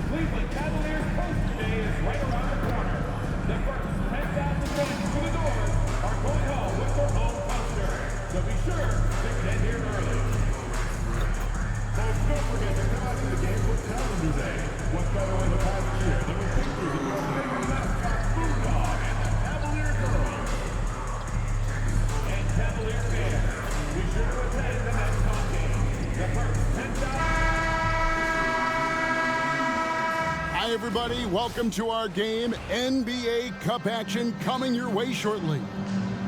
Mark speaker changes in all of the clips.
Speaker 1: Cleveland Cavaliers poster day is right around the corner. The first 10,000 fans through the doors are going home with their own poster. So be sure to get here early. Folks, don't forget to come out to the game for Calendar Day. What's better in the past year than with pictures of your favorite mascot, Bulldog, and the Cavalier girls. And Cavalier fans, be sure to attend the next home game. The first 10,000...
Speaker 2: Hi, everybody. Welcome to our game. NBA Cup action coming your way shortly.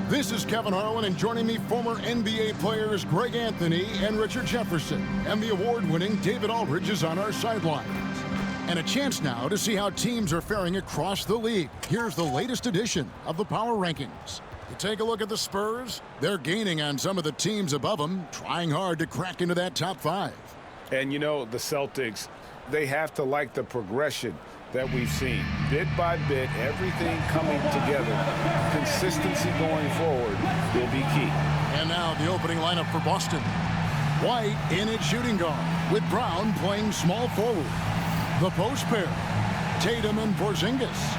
Speaker 2: This is Kevin Harlan, and joining me, former NBA players Greg Anthony and Richard Jefferson. And the award-winning David Aldridge is on our sidelines. And a chance now to see how teams are faring across the league. Here's the latest edition of the Power Rankings. To take a look at the Spurs, they're gaining on some of the teams above them, trying hard to crack into that top five.
Speaker 3: And you know, the Celtics, they have to like the progression that we've seen. Bit by bit, everything coming together. Consistency going forward will be key.
Speaker 2: And now the opening lineup for Boston. White in at shooting guard, with Brown playing small forward. The post pair, Tatum and Porzingis.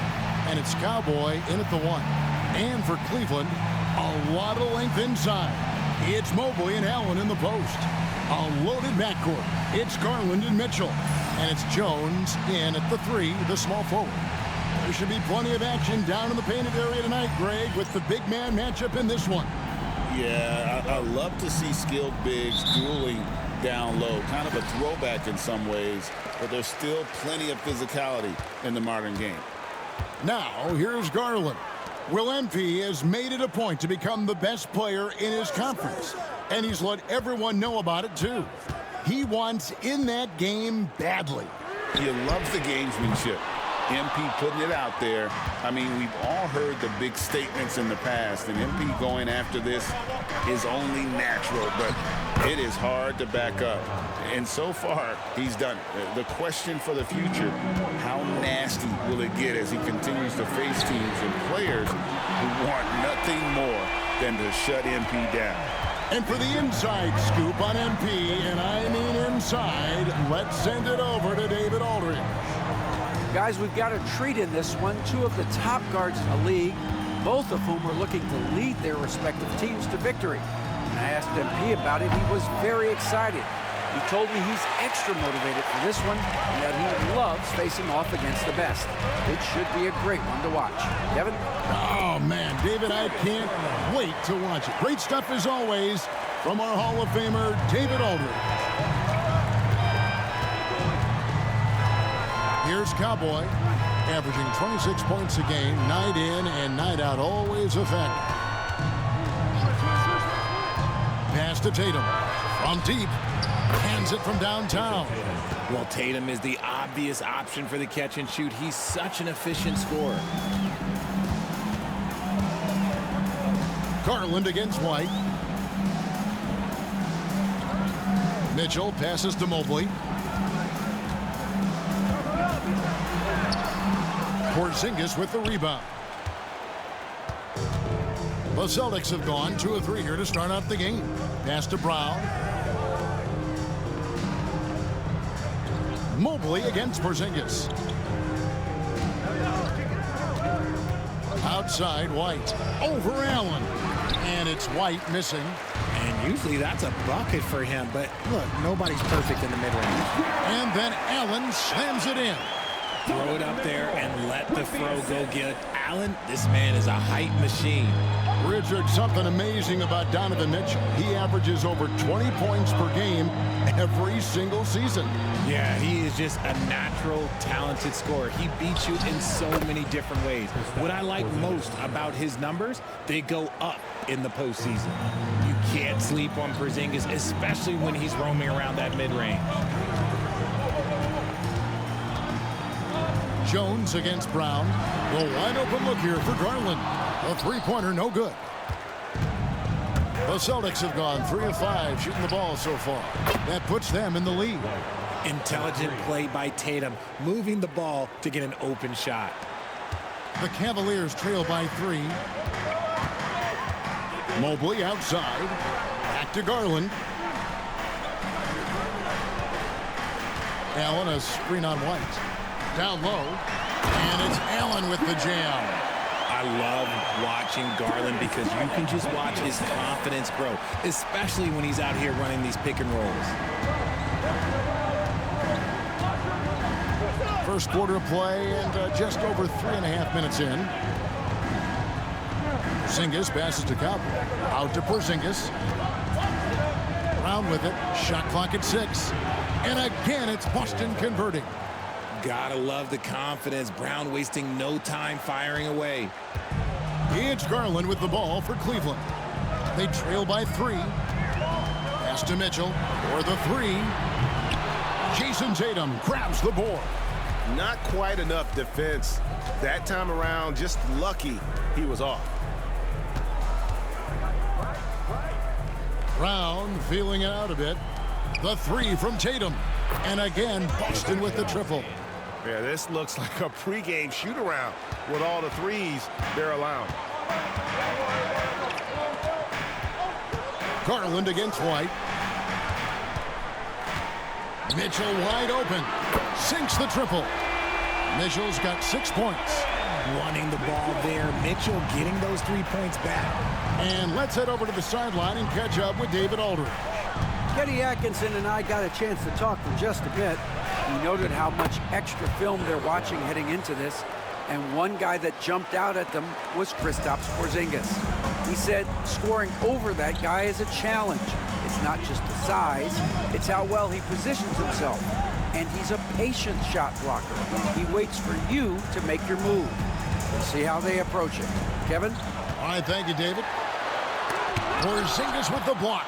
Speaker 2: And it's Cowboy in at the one. And for Cleveland, a lot of length inside. It's Mobley and Allen in the post. A loaded backcourt. It's Garland and Mitchell. And it's Jones in at the three, the small forward. There should be plenty of action down in the painted area tonight, Greg, with the big man matchup in this one.
Speaker 4: Yeah, I love to see skilled bigs dueling down low. Kind of a throwback in some ways, but there's still plenty of physicality in the modern game.
Speaker 2: Now, here's Garland. Will MP has made it a point to become the best player in his conference, and he's let everyone know about it, too. He wants in that game badly.
Speaker 4: You love the gamesmanship. MP putting it out there. I mean, we've all heard the big statements in the past, and MP going after this is only natural, but it is hard to back up. And so far, he's done it. The question for the future, how nasty will it get as he continues to face teams and players who want nothing more than to shut MP down?
Speaker 2: And for the inside scoop on MP, and I mean inside, let's send it over to David Aldridge.
Speaker 5: Guys, we've got a treat in this one. Two of the top guards in the league, both of whom are looking to lead their respective teams to victory. When I asked MP about it, he was very excited. He told me he's extra motivated for this one and that he loves facing off against the best. It should be a great one to watch. Kevin?
Speaker 2: Oh, man, David, I can't wait to watch it. Great stuff as always from our Hall of Famer, David Aldridge. Here's Cowboy, averaging 26 points a game, night in and night out, always effective. Pass to Tatum, from deep, hands it from downtown.
Speaker 6: Well, Tatum is the obvious option for the catch and shoot. He's such an efficient scorer.
Speaker 2: Garland against White. Mitchell passes to Mobley. Porzingis with the rebound. The Celtics have gone 2 of 3 here to start out the game. Pass to Brown. Mobley against Porzingis. Outside, White. Over Allen. And it's White missing.
Speaker 6: And usually that's a bucket for him, but look, nobody's perfect in the mid-range.
Speaker 2: And then Allen slams it in.
Speaker 6: Throw it up there and let the throw go get it. Allen, this man is a height machine.
Speaker 2: Richard, something amazing about Donovan Mitchell. He averages over 20 points per game every single season.
Speaker 6: Yeah, he is just a natural, talented scorer. He beats you in so many different ways. What I like most about his numbers, they go up in the postseason. You can't sleep on Porzingis, especially when he's roaming around that mid-range.
Speaker 2: Jones against Brown. The wide open look here for Garland. A three-pointer, no good. The Celtics have gone 3 of 5 shooting the ball so far. That puts them in the lead.
Speaker 6: Intelligent play by Tatum, moving the ball to get an open shot.
Speaker 2: The Cavaliers trail by 3. Mobley outside. Back to Garland. Allen, a screen on White. Down low, and it's Allen with the jam.
Speaker 6: I love watching Garland because you can just watch his confidence grow, especially when he's out here running these pick and rolls.
Speaker 2: First quarter of play and just over 3.5 minutes in. Porzingis passes to Cowboy. Out to Porzingis. Brown with it. Shot clock at 6. And again, it's Boston converting.
Speaker 6: Gotta love the confidence. Brown wasting no time firing away.
Speaker 2: It's Garland with the ball for Cleveland. They trail by 3. Pass to Mitchell for the 3. Jason Tatum grabs the board.
Speaker 7: Not quite enough defense. That time around, just lucky he was off.
Speaker 2: Brown feeling it out a bit. The 3 from Tatum. And again, Boston with the triple.
Speaker 7: Yeah, this looks like a pregame shoot-around with all the threes they're allowing.
Speaker 2: Garland against White. Mitchell wide open. Sinks the triple. Mitchell's got 6 points.
Speaker 6: Running the ball there. Mitchell getting those 3 points back.
Speaker 2: And let's head over to the sideline and catch up with David Aldridge.
Speaker 5: Kenny Atkinson and I got a chance to talk for just a bit. We noted how much extra film they're watching heading into this, and one guy that jumped out at them was Kristaps Porzingis. He said scoring over that guy is a challenge. It's not just the size, it's how well he positions himself. And he's a patient shot blocker. He waits for you to make your move. We'll see how they approach it. Kevin?
Speaker 2: All right, thank you, David. Porzingis with the block.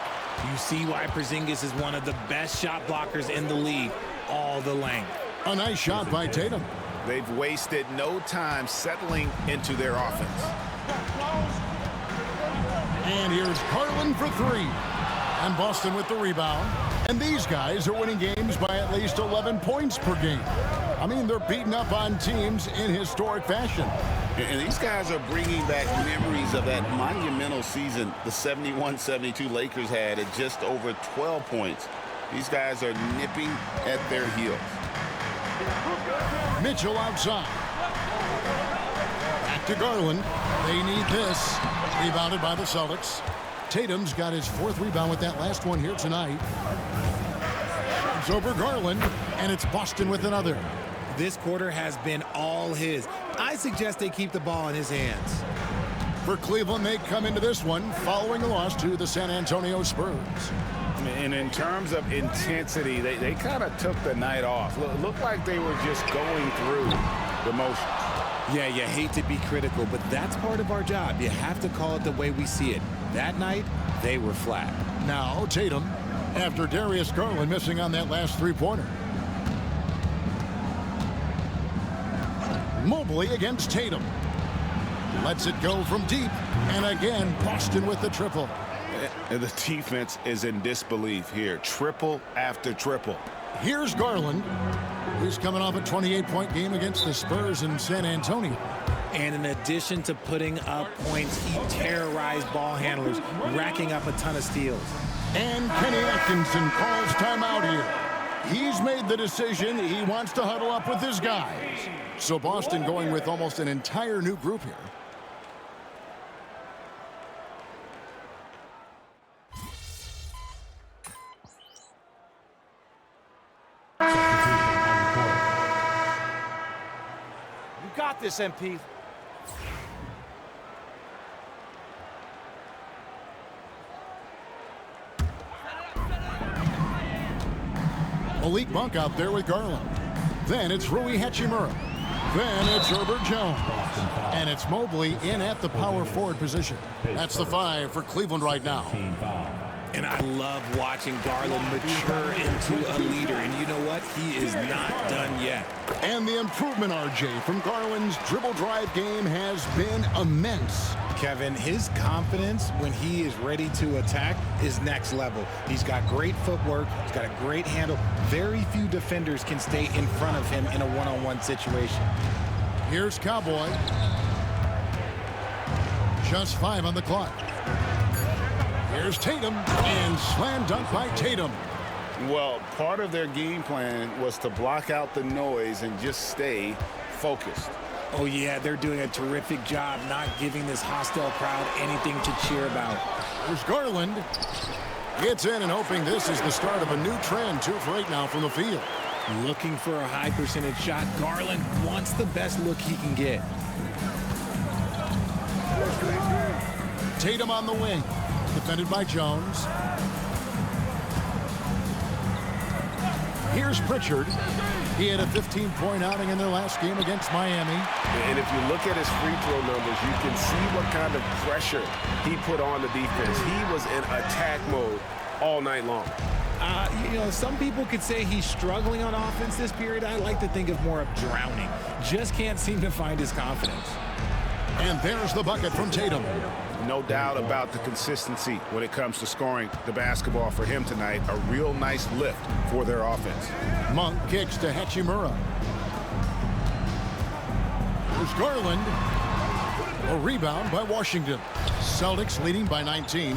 Speaker 6: You see why Porzingis is one of the best shot blockers in the league. All the length.
Speaker 2: A nice shot by Tatum.
Speaker 3: They've wasted no time settling into their offense.
Speaker 2: And here's Garland for 3. And Boston with the rebound. And these guys are winning games by at least 11 points per game. I mean, they're beating up on teams in historic fashion.
Speaker 4: And these guys are bringing back memories of that monumental season the 71-72 Lakers had at just over 12 points. These guys are nipping at their heels.
Speaker 2: Mitchell outside. Back to Garland. They need this. Rebounded by the Celtics. Tatum's got his 4th rebound with that last one here tonight. It's over Garland, and it's Boston with another.
Speaker 6: This quarter has been all his. I suggest they keep the ball in his hands.
Speaker 2: For Cleveland, they come into this one following a loss to the San Antonio Spurs.
Speaker 3: And in terms of intensity, they kind of took the night off. Looked like they were just going through the motions.
Speaker 6: Yeah, you hate to be critical, but that's part of our job. You have to call it the way we see it. That night, they were flat.
Speaker 2: Now Tatum, after Darius Garland missing on that last 3-pointer. Mobley against Tatum. Lets it go from deep. And again, Boston with the triple.
Speaker 3: The defense is in disbelief here. Triple after triple.
Speaker 2: Here's Garland. He's coming off a 28-point game against the Spurs in San Antonio.
Speaker 6: And in addition to putting up points, he terrorized ball handlers, racking up a ton of steals.
Speaker 2: And Kenny Atkinson calls timeout here. He's made the decision. He wants to huddle up with his guys. So Boston going with almost an entire new group here.
Speaker 5: You got this, MP.
Speaker 2: Malik Monk out there with Garland. Then it's Rui Hachimura. Then it's Herbert Jones. And it's Mobley in at the power forward position. That's the 5 for Cleveland right now.
Speaker 6: And I love watching Garland mature into a leader. And you know what? He is not done yet.
Speaker 2: And the improvement, RJ, from Garland's dribble drive game has been immense.
Speaker 6: Kevin, his confidence when he is ready to attack is next level. He's got great footwork. He's got a great handle. Very few defenders can stay in front of him in a one-on-one situation.
Speaker 2: Here's Cowboy. Just 5 on the clock. Here's Tatum, and slam dunk by Tatum.
Speaker 4: Well, part of their game plan was to block out the noise and just stay focused.
Speaker 6: Oh, yeah, they're doing a terrific job not giving this hostile crowd anything to cheer about.
Speaker 2: There's Garland. Gets in and hoping this is the start of a new trend. 2 for 8 now from the field.
Speaker 6: Looking for a high percentage shot. Garland wants the best look he can get.
Speaker 2: Tatum on the wing. Defended by Jones. Here's Pritchard. He had a 15-point outing in their last game against Miami.
Speaker 7: And if you look at his free throw numbers, you can see what kind of pressure he put on the defense. He was in attack mode all night long.
Speaker 6: Some people could say he's struggling on offense this period. I like to think of more of drowning. Just can't seem to find his confidence.
Speaker 2: And there's the bucket from Tatum.
Speaker 3: No doubt about the consistency when it comes to scoring the basketball for him tonight. A real nice lift for their offense.
Speaker 2: Monk kicks to Hachimura. There's Garland. A rebound by Washington. Celtics leading by 19.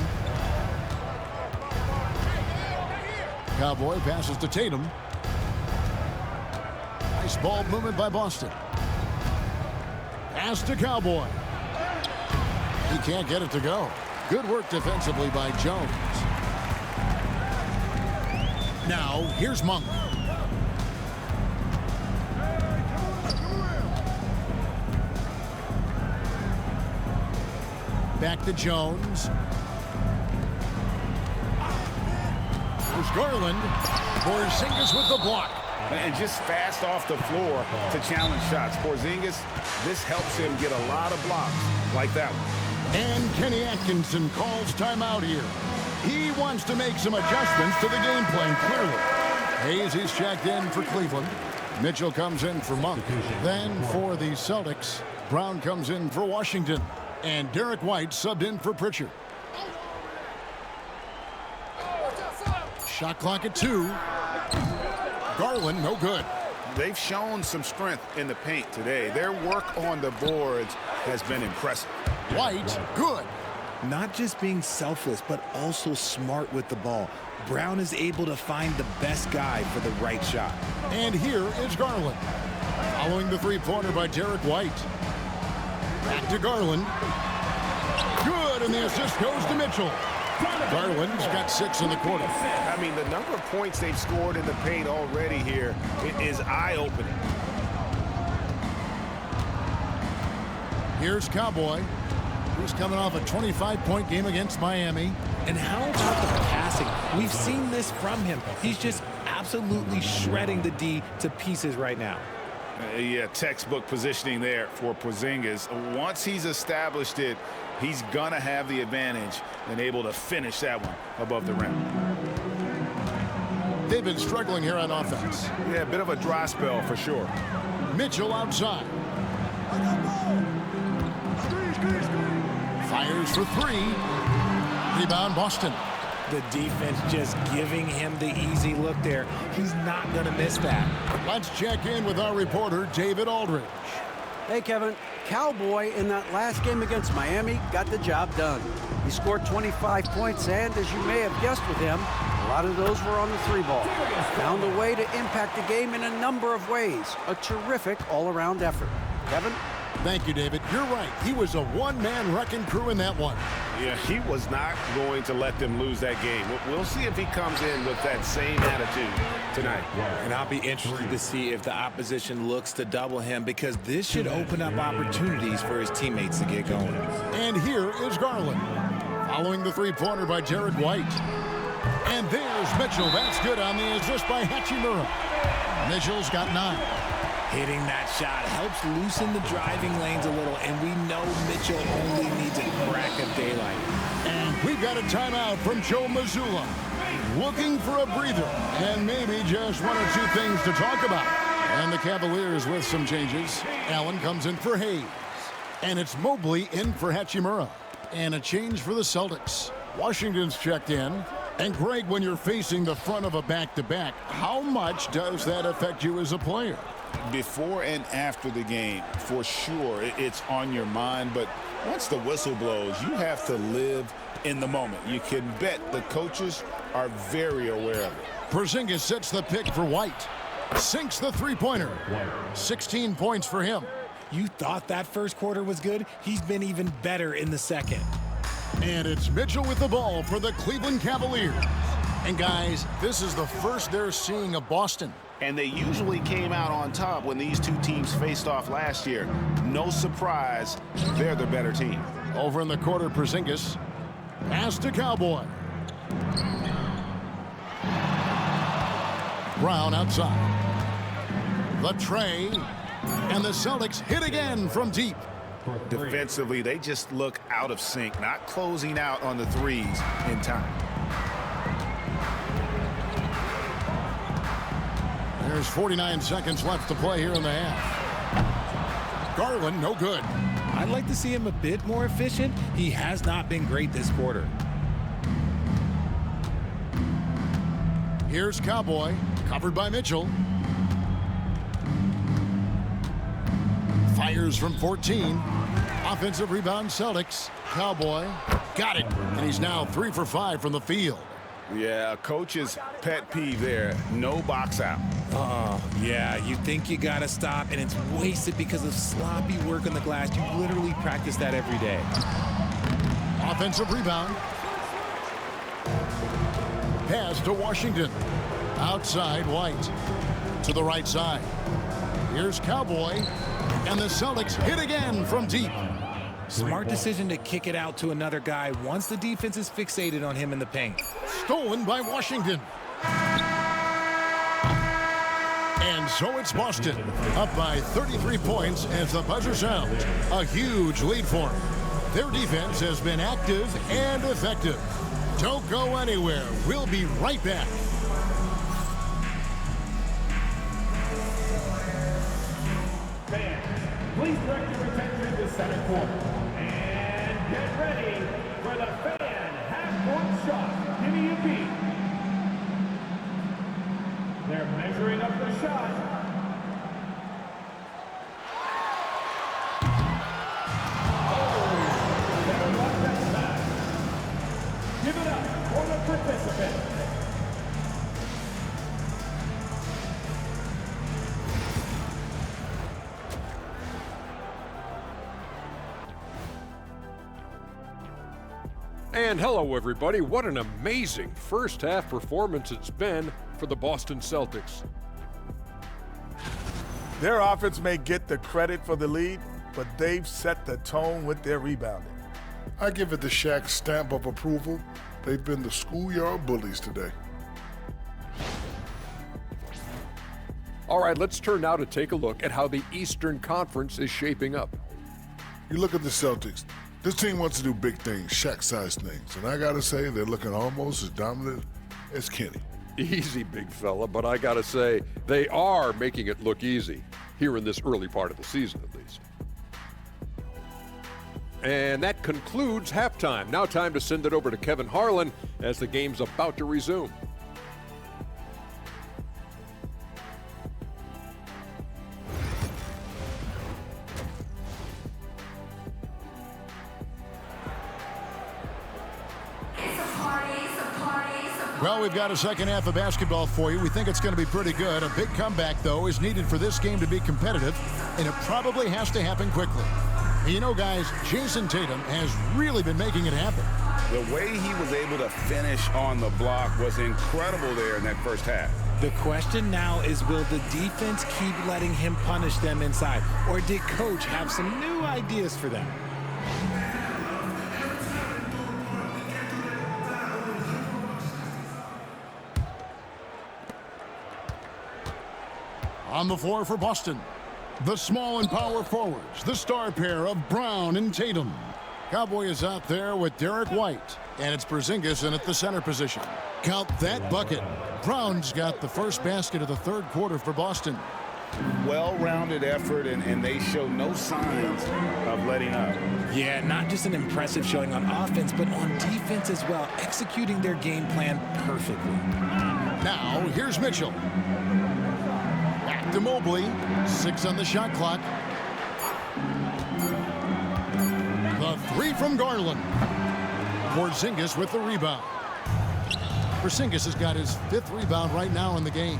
Speaker 2: Cowboy passes to Tatum. Nice ball movement by Boston. Pass to Cowboy. He can't get it to go. Good work defensively by Jones. Now, here's Monk. Back to Jones. There's Garland. Porzingis with the block.
Speaker 3: And just fast off the floor to challenge shots. Porzingis, this helps him get a lot of blocks like that one.
Speaker 2: And Kenny Atkinson calls timeout here. He wants to make some adjustments to the game plan, clearly. Hayes is checked in for Cleveland. Mitchell comes in for Monk. Then for the Celtics, Brown comes in for Washington. And Derek White subbed in for Pritchard. Shot clock at 2. Garland, no good.
Speaker 3: They've shown some strength in the paint today. Their work on the boards has been impressive.
Speaker 2: White, good.
Speaker 6: Not just being selfless, but also smart with the ball. Brown is able to find the best guy for the right shot.
Speaker 2: And here is Garland. Following the three-pointer by Derek White. Back to Garland. Good, and the assist goes to Mitchell. Garland's got 6 in the quarter.
Speaker 7: I mean, the number of points they've scored in the paint already here is eye-opening.
Speaker 2: Here's Cowboy, who's coming off a 25-point game against Miami.
Speaker 6: And how about the passing? We've seen this from him. He's just absolutely shredding the D to pieces right now.
Speaker 3: Yeah, textbook positioning there for Porzingis. Once he's established it, he's gonna have the advantage and able to finish that one above the rim.
Speaker 2: They've been struggling here on offense.
Speaker 3: Yeah, a bit of a dry spell for sure.
Speaker 2: Mitchell outside. Fires for 3. Rebound Boston.
Speaker 6: The defense just giving him the easy look there. He's not going to miss that.
Speaker 2: Let's check in with our reporter, David Aldridge.
Speaker 5: Hey, Kevin. Cowboy in that last game against Miami got the job done. He scored 25 points, and as you may have guessed with him, a lot of those were on the 3-ball. Found a way to impact the game in a number of ways. A terrific all-around effort. Kevin?
Speaker 2: Thank you, David. You're right. He was a one-man wrecking crew in that one.
Speaker 7: Yeah, he was not going to let them lose that game. We'll see if he comes in with that same attitude tonight.
Speaker 6: And I'll be interested to see if the opposition looks to double him, because this should open up opportunities for his teammates to get going.
Speaker 2: And here is Garland. Following the three-pointer by Derek White. And there's Mitchell. That's good on the assist by Hachimura. Mitchell's got 9.
Speaker 6: Hitting that shot helps loosen the driving lanes a little, and we know Mitchell only needs a crack of daylight.
Speaker 2: And we've got a timeout from Joe Mazzulla. Looking for a breather and maybe just 1 or 2 things to talk about. And the Cavaliers with some changes. Allen comes in for Hayes. And it's Mobley in for Hachimura. And a change for the Celtics. Washington's checked in. And Greg, when you're facing the front of a back-to-back, how much does that affect you as a player?
Speaker 4: Before and after the game, for sure, it's on your mind. But once the whistle blows, you have to live in the moment. You can bet the coaches are very aware of it.
Speaker 2: Porzingis sets the pick for White. Sinks the three-pointer. 16 points for him.
Speaker 6: You thought that first quarter was good? He's been even better in the second.
Speaker 2: And it's Mitchell with the ball for the Cleveland Cavaliers. And guys, this is the first they're seeing of Boston.
Speaker 4: And they usually came out on top when these two teams faced off last year. No surprise, they're the better team.
Speaker 2: Over in the quarter, Porzingis. Pass to Cowboy. Brown outside. The tray. And the Celtics hit again from deep.
Speaker 3: Defensively, they just look out of sync, not closing out on the threes in time.
Speaker 2: There's 49 seconds left to play here in the half. Garland, no good.
Speaker 6: I'd like to see him a bit more efficient. He has not been great this quarter.
Speaker 2: Here's Cowboy, covered by Mitchell. Fires from 14. Offensive rebound, Celtics. Cowboy got it, and he's now 3 for 5 from the field.
Speaker 3: Yeah, a coach's pet peeve there. No box out.
Speaker 6: Oh, yeah, you think you got to stop, and it's wasted because of sloppy work on the glass. You literally practice that every day.
Speaker 2: Offensive rebound. Pass to Washington. Outside, White. To the right side. Here's Cowboy. And the Celtics hit again from deep.
Speaker 6: Smart decision to kick it out to another guy once the defense is fixated on him in the paint.
Speaker 2: Stolen by Washington. And so it's Boston, up by 33 points as the buzzer sounds. A huge lead for them. Their defense has been active and effective. Don't go anywhere. We'll be right back.
Speaker 1: Fans, please direct your attention to center court. And get ready for the fan half-court shot. Give me a beat. They're measuring up the shot. Oh, they're not that back. Give it up for the participants.
Speaker 8: And hello, everybody. What an amazing first-half performance it's been for the Boston Celtics.
Speaker 9: Their offense may get the credit for the lead, but they've set the tone with their rebounding.
Speaker 10: I give it the Shaq stamp of approval. They've been the schoolyard bullies today.
Speaker 8: All right, let's turn now to take a look at how the Eastern Conference is shaping up.
Speaker 10: You look at the Celtics. This team wants to do big things, Shaq-sized things. And I got to say, they're looking almost as dominant as Kenny.
Speaker 8: Easy, big fella, but I gotta say, they are making it look easy, here in this early part of the season at least. And that concludes halftime. Now time to send it over to Kevin Harlan as the game's about to resume.
Speaker 2: Well, we've got a second half of basketball for you. We think it's going to be pretty good. A big comeback, though, is needed for this game to be competitive, and it probably has to happen quickly. You know, guys, Jason Tatum has really been making it happen.
Speaker 3: The way he was able to finish on the block was incredible there in that first half.
Speaker 6: The question now is, will the defense keep letting him punish them inside, or did Coach have some new ideas for them?
Speaker 2: On the floor for Boston, the small and power forwards, the star pair of Brown and Tatum. Cowboy is out there with Derek White, and it's Porzingis in at the center position. Count that bucket. Brown's got the first basket of the third quarter for Boston.
Speaker 3: Well-rounded effort, and they show no signs of letting up.
Speaker 6: Yeah, not just an impressive showing on offense, but on defense as well, executing their game plan perfectly.
Speaker 2: Now, here's Mitchell. Back to Mobley. 6 on the shot clock. The three from Garland. Porzingis with the rebound. Porzingis has got his 5th rebound right now in the game.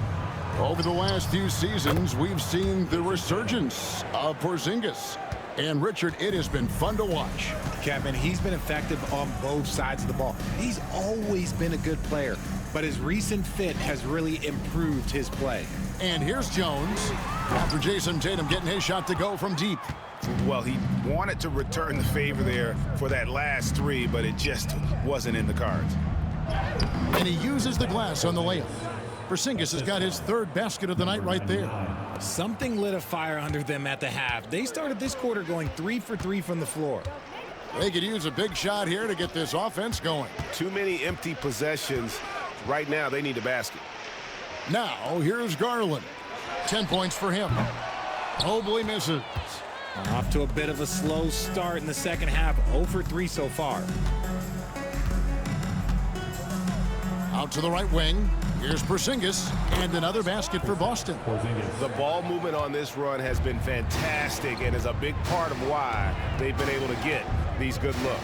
Speaker 2: Over the last few seasons, we've seen the resurgence of Porzingis. And Richard, it has been fun to watch.
Speaker 6: Kevin, he's been effective on both sides of the ball. He's always been a good player, but his recent fit has really improved his play.
Speaker 2: And here's Jones after Jason Tatum getting his shot to go from deep.
Speaker 3: Well, he wanted to return the favor there for that last 3, but it just wasn't in the cards.
Speaker 2: And he uses the glass on the layup. Porzingis has got his 3rd basket of the night right there.
Speaker 6: Something lit a fire under them at the half. They started this quarter going 3 for 3 from the floor.
Speaker 2: They could use a big shot here to get this offense going.
Speaker 3: Too many empty possessions. Right now, they need a basket.
Speaker 2: Now, here's Garland. 10 points for him. Mobley misses.
Speaker 6: Off to a bit of a slow start in the second half. 0 for 3 so far.
Speaker 2: Out to the right wing. Here's Porzingis, and another basket for Boston.
Speaker 3: The ball movement on this run has been fantastic and is a big part of why they've been able to get these good looks.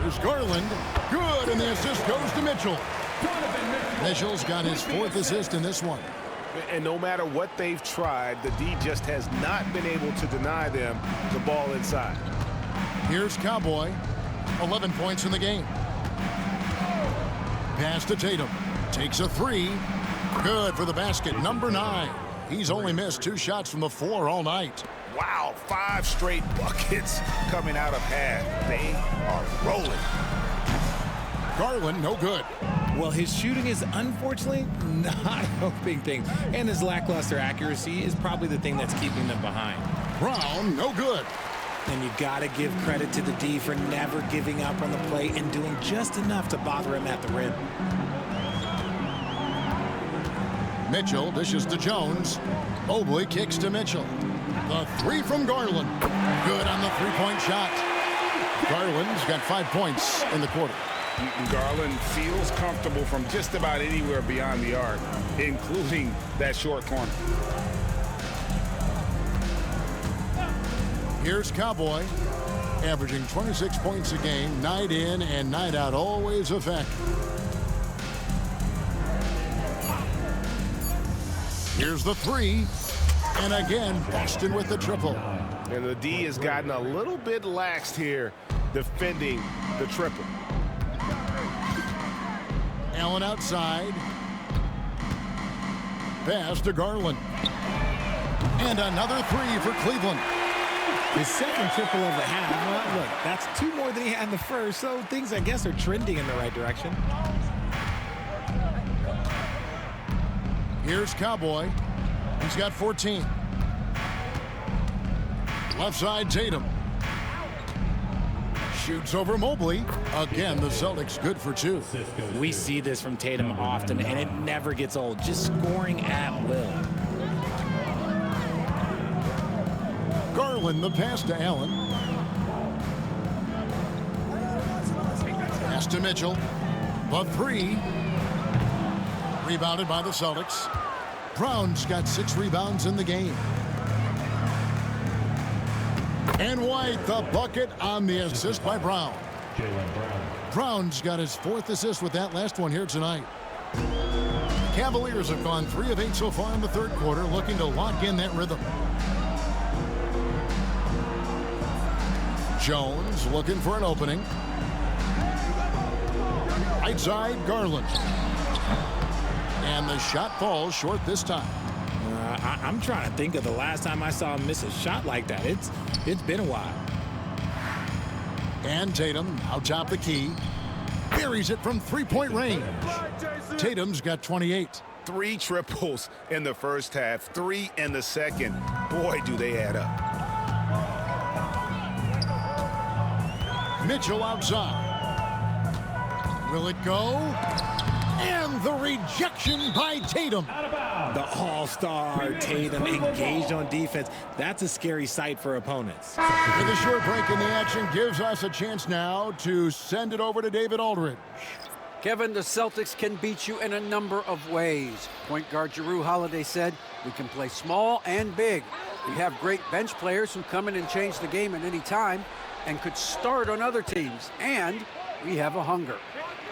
Speaker 2: Here's Garland. Good, and the assist goes to Mitchell. Mitchell's got his 4th assist in this one.
Speaker 3: And no matter what they've tried, the D just has not been able to deny them the ball inside.
Speaker 2: Here's Cowboy. 11 points in the game. Pass to Tatum. Takes a 3. Good for the basket. Number 9. He's only missed 2 shots from the floor all night.
Speaker 3: Wow, 5 straight buckets coming out of half. They are rolling.
Speaker 2: Garland, no good.
Speaker 6: Well, his shooting is unfortunately not helping things, and his lackluster accuracy is probably the thing that's keeping them behind.
Speaker 2: Brown, no good.
Speaker 6: And you got to give credit to the D for never giving up on the play and doing just enough to bother him at the rim.
Speaker 2: Mitchell dishes to Jones. Mobley kicks to Mitchell. The 3 from Garland. Good on the 3-point shot. Garland's got 5 points in the quarter.
Speaker 3: Garland feels comfortable from just about anywhere beyond the arc, including that short corner.
Speaker 2: Here's Cowboy, averaging 26 points a game, night in and night out, always a factor. Here's the 3, and again, Boston with the triple.
Speaker 3: And the D has gotten a little bit laxed here defending the triple.
Speaker 2: Allen outside. Pass to Garland. And another 3 for Cleveland.
Speaker 6: His second triple of the half. Well, look, that's 2 more than he had in the first, so things, I guess, are trending in the right direction.
Speaker 2: Here's Cowboy. He's got 14. Left side, Tatum. Shoots over Mobley. Again, the Celtics good for 2.
Speaker 6: We see this from Tatum often, and it never gets old. Just scoring at will.
Speaker 2: Garland, the pass to Allen. Pass to Mitchell. The 3. Rebounded by the Celtics. Brown's got 6 rebounds in the game. And White, the bucket on the assist by Brown. Brown's got his 4th assist with that last one here tonight. Cavaliers have gone 3 of 8 so far in the 3rd quarter, looking to lock in that rhythm. Jones looking for an opening. Right side, Garland. And the shot falls short this time.
Speaker 6: I'm trying to think of the last time I saw him miss a shot like that. It's been a while.
Speaker 2: And Tatum out top the key. Buries it from 3-point range. Tatum's got 28.
Speaker 3: 3 triples in the first half, 3 in the second. Boy, do they add up.
Speaker 2: Mitchell outside. Will it go? And the rejection by Tatum.
Speaker 6: The all-star Tatum engaged on defense. That's a scary sight for opponents.
Speaker 2: With a short break in the action gives us a chance now to send it over to David Aldridge.
Speaker 5: Kevin, the Celtics can beat you in a number of ways. Point guard Jrue Holiday said, "We can play small and big. We have great bench players who come in and change the game at any time and could start on other teams. And we have a hunger."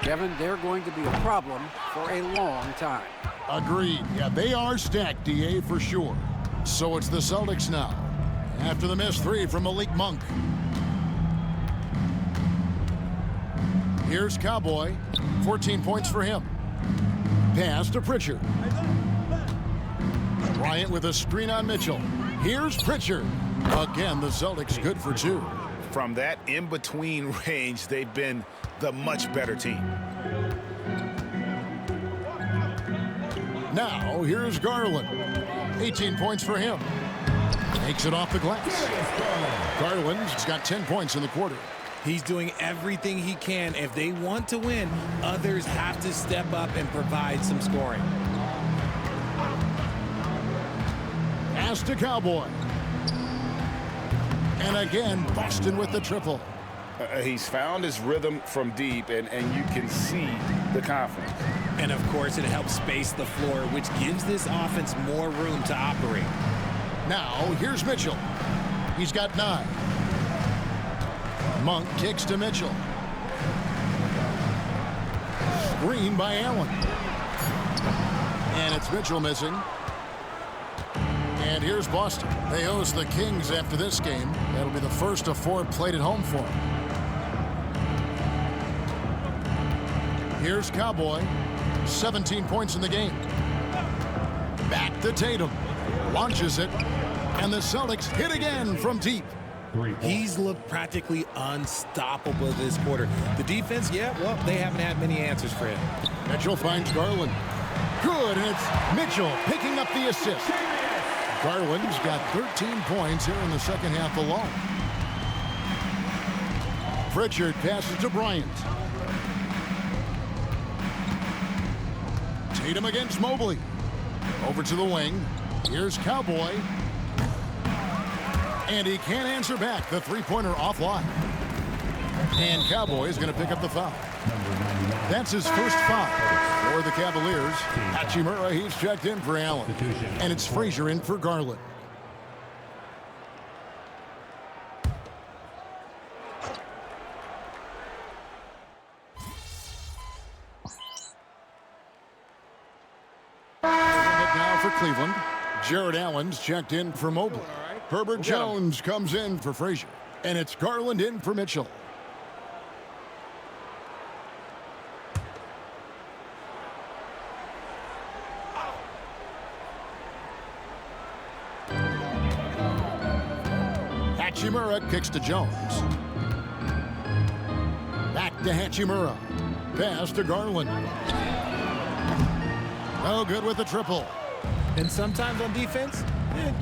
Speaker 5: Kevin, they're going to be a problem for a long time.
Speaker 2: Agreed. Yeah, they are stacked, DA, for sure. So it's the Celtics now. After the missed three from Malik Monk. Here's Cowboy. 14 points for him. Pass to Pritchard. Bryant with a screen on Mitchell. Here's Pritchard. Again, the Celtics good for two.
Speaker 3: From that in-between range, they've been the much better team.
Speaker 2: Now, here's Garland. 18 points for him. Takes it off the glass. Garland's got 10 points in the quarter.
Speaker 6: He's doing everything he can. If they want to win, others have to step up and provide some scoring.
Speaker 2: Pass to Cowboy. And again, Boston with the triple.
Speaker 3: He's found his rhythm from deep, and you can see the confidence.
Speaker 6: And, of course, it helps space the floor, which gives this offense more room to operate.
Speaker 2: Now, here's Mitchell. He's got 9. Monk kicks to Mitchell. Screen by Allen. And it's Mitchell missing. And here's Boston. They host the Kings after this game. That'll be the first of 4 played at home for them. Here's Cowboy. 17 points in the game. Back to Tatum. Launches it. And the Celtics hit again from deep.
Speaker 6: He's looked practically unstoppable this quarter. The defense, yeah, well, they haven't had many answers for him.
Speaker 2: Mitchell finds Garland. Good, and it's Mitchell picking up the assist. Garland's got 13 points here in the second half alone. Pritchard passes to Bryant. Tatum against Mobley. Over to the wing. Here's Cowboy. And he can't answer back. The three-pointer offline. And Cowboy is going to pick up the foul. That's his first foul for the Cavaliers. Hachimura, he's checked in for Allen. And it's Frazier in for Garland. Now for Cleveland. Jared Allen's checked in for Mobley. Herbert Jones comes in for Frazier. And it's Garland in for Mitchell. Hachimura kicks to Jones. Back to Hachimura. Pass to Garland. No good with the triple.
Speaker 6: And sometimes on defense,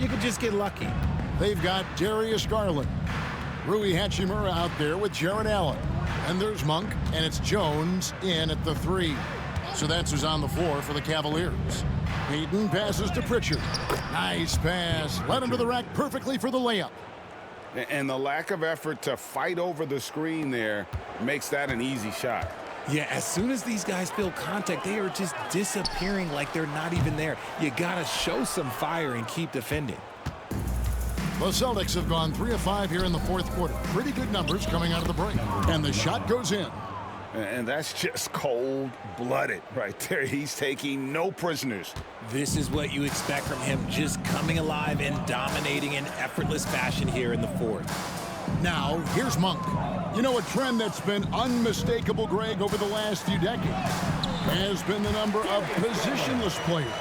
Speaker 6: you can just get lucky.
Speaker 2: They've got Darius Garland. Rui Hachimura out there with Jared Allen. And there's Monk, and it's Jones in at the 3. So that's who's on the floor for the Cavaliers. Payton passes to Pritchard. Nice pass. Led him to the rack perfectly for the layup.
Speaker 3: And the lack of effort to fight over the screen there makes that an easy shot.
Speaker 6: Yeah, as soon as these guys feel contact, they are just disappearing like they're not even there. You got to show some fire and keep defending.
Speaker 2: The Celtics have gone 3 of 5 here in the fourth quarter. Pretty good numbers coming out of the break. And the shot goes in.
Speaker 3: And that's just cold-blooded right there. He's taking no prisoners.
Speaker 6: This is what you expect from him, just coming alive and dominating in effortless fashion here in the fourth.
Speaker 2: Now, here's Monk. You know, a trend that's been unmistakable, Greg, over the last few decades has been the number of positionless players.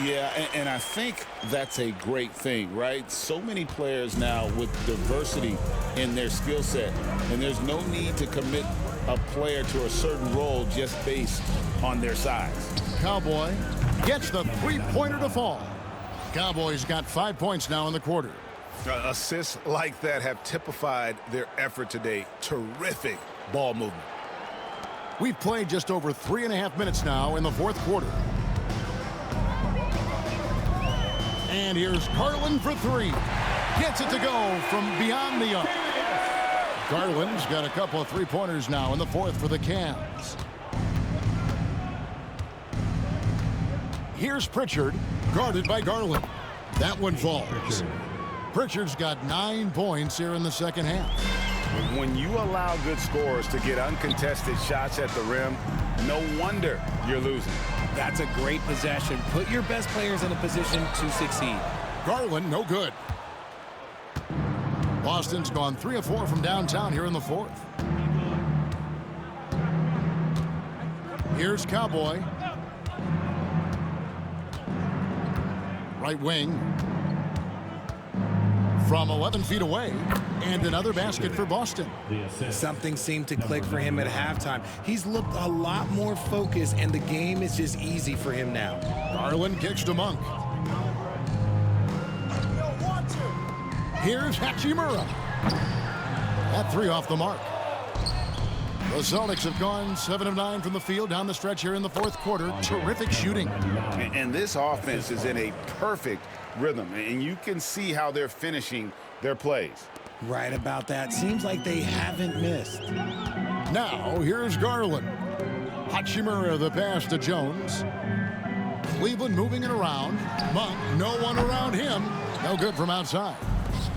Speaker 4: Yeah, and I think that's a great thing, right? So many players now with diversity in their skill set, and there's no need to commit a player to a certain role just based on their size.
Speaker 2: Cowboy gets the three-pointer to fall. Cowboys got 5 points now in the quarter.
Speaker 3: Assists like that have typified their effort today. Terrific ball movement.
Speaker 2: We've played just over 3.5 minutes now in the fourth quarter. And here's Garland for 3. Gets it to go from beyond the arc. Garland's got a couple of three-pointers now in the fourth for the Cavs. Here's Pritchard, guarded by Garland. That one falls. Pritchard's got 9 points here in the second half.
Speaker 3: When you allow good scorers to get uncontested shots at the rim, no wonder you're losing.
Speaker 6: That's a great possession. Put your best players in a position to succeed.
Speaker 2: Garland, no good. Boston's gone 3 of 4 from downtown here in the fourth. Here's Cowboy. Right wing. From 11 feet away. And another basket for Boston.
Speaker 6: Something seemed to click for him at halftime. He's looked a lot more focused, and the game is just easy for him now.
Speaker 2: Garland kicks to Monk. Here's Hachimura. That 3 off the mark. The Celtics have gone 7 of 9 from the field down the stretch here in the fourth quarter. Terrific shooting.
Speaker 3: And this offense is in a perfect rhythm, and you can see how they're finishing their plays.
Speaker 6: Right about that. Seems like they haven't missed.
Speaker 2: Now, here's Garland. Hachimura the pass to Jones. Cleveland moving it around. Monk, no one around him. No good from outside.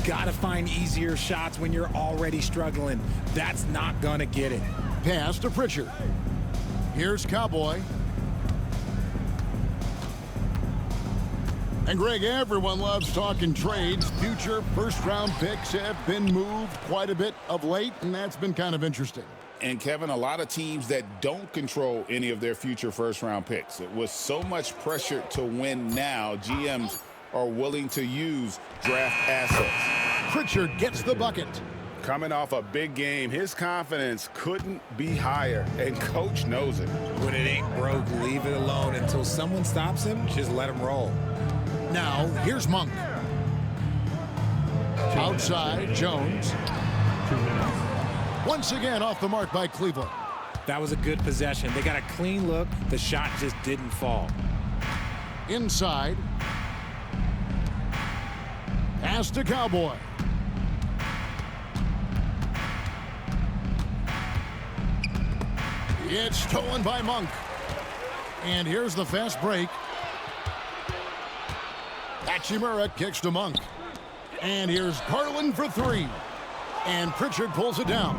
Speaker 6: Got to find easier shots when you're already struggling. That's not going to get it.
Speaker 2: Pass to Pritchard. Here's Cowboy. And Greg, everyone loves talking trades. Future first-round picks have been moved quite a bit of late, and that's been kind of interesting.
Speaker 3: And, Kevin, a lot of teams that don't control any of their future first-round picks. With so much pressure to win now, GMs are willing to use draft assets.
Speaker 2: Pritchard gets the bucket.
Speaker 3: Coming off a big game, his confidence couldn't be higher, and Coach knows it.
Speaker 6: When it ain't broke, leave it alone. Until someone stops him, just let him roll.
Speaker 2: Now, here's Monk. Outside, Jones. Once again off the mark by Cleveland.
Speaker 6: That was a good possession. They got a clean look. The shot just didn't fall.
Speaker 2: Inside. Pass to Cowboy. It's stolen by Monk. And here's the fast break. Hachimura kicks to Monk. And here's Garland for 3. And Pritchard pulls it down.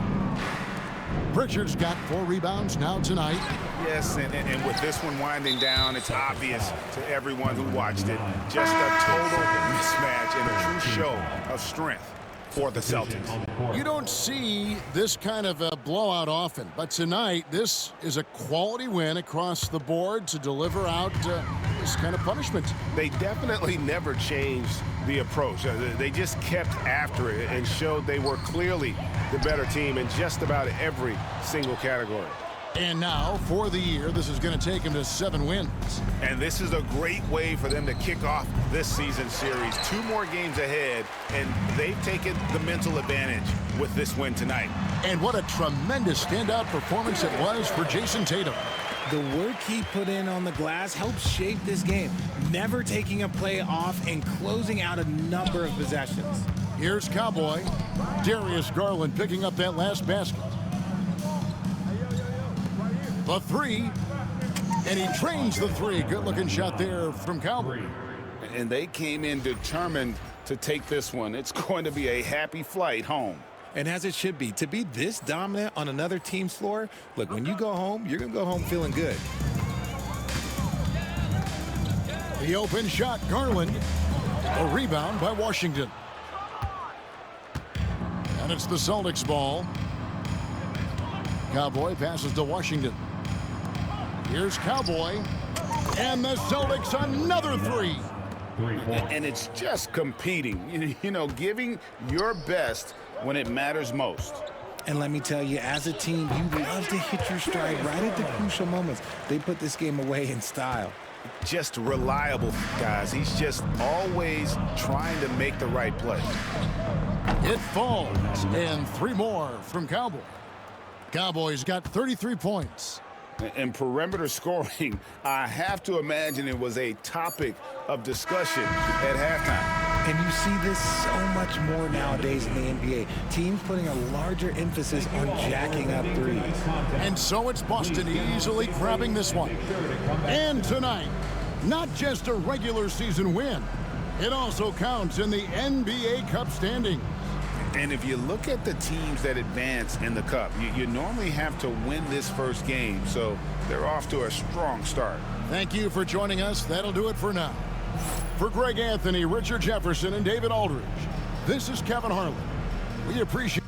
Speaker 2: Pritchard's got 4 rebounds now tonight.
Speaker 3: Yes, and with this one winding down, it's obvious to everyone who watched it. Just a total mismatch and a true show of strength for the Celtics.
Speaker 2: You don't see this kind of a blowout often, but tonight this is a quality win across the board to deliver out this kind of punishment.
Speaker 7: They definitely never changed the approach. They just kept after it and showed they were clearly the better team in just about every single category.
Speaker 2: And now, for the year, this is going to take them to 7 wins.
Speaker 3: And this is a great way for them to kick off this season series. 2 more games ahead, and they've taken the mental advantage with this win tonight.
Speaker 2: And what a tremendous standout performance it was for Jason Tatum.
Speaker 6: The work he put in on the glass helped shape this game, never taking a play off and closing out a number of possessions.
Speaker 2: Here's Cowboy. Darius Garland picking up that last basket. The 3, and he trains the 3. Good-looking shot there from Cowboy.
Speaker 3: And they came in determined to take this one. It's going to be a happy flight home.
Speaker 6: And as it should be, to be this dominant on another team's floor, look, when you go home, you're going to go home feeling good.
Speaker 2: The open shot, Garland. A rebound by Washington. And it's the Celtics ball. Cowboy passes to Washington. Here's Cowboy. And the Celtics another 3.
Speaker 3: And it's just competing, you know, giving your best when it matters most.
Speaker 6: And let me tell you, as a team, you love to hit your stride right at the crucial moments. They put this game away in style.
Speaker 3: Just reliable, guys. He's just always trying to make the right play.
Speaker 2: It falls, and 3 more from Cowboy. Cowboys got 33 points.
Speaker 3: And perimeter scoring, I have to imagine it was a topic of discussion at halftime.
Speaker 6: And you see this so much more nowadays in the NBA. Teams putting a larger emphasis on jacking up threes.
Speaker 2: And so it's Boston easily grabbing this one. And tonight, not just a regular season win, it also counts in the NBA Cup standings.
Speaker 3: And if you look at the teams that advance in the Cup, you normally have to win this first game, so they're off to a strong start.
Speaker 2: Thank you for joining us. That'll do it for now. For Greg Anthony, Richard Jefferson, and David Aldridge, this is Kevin Harlan. We appreciate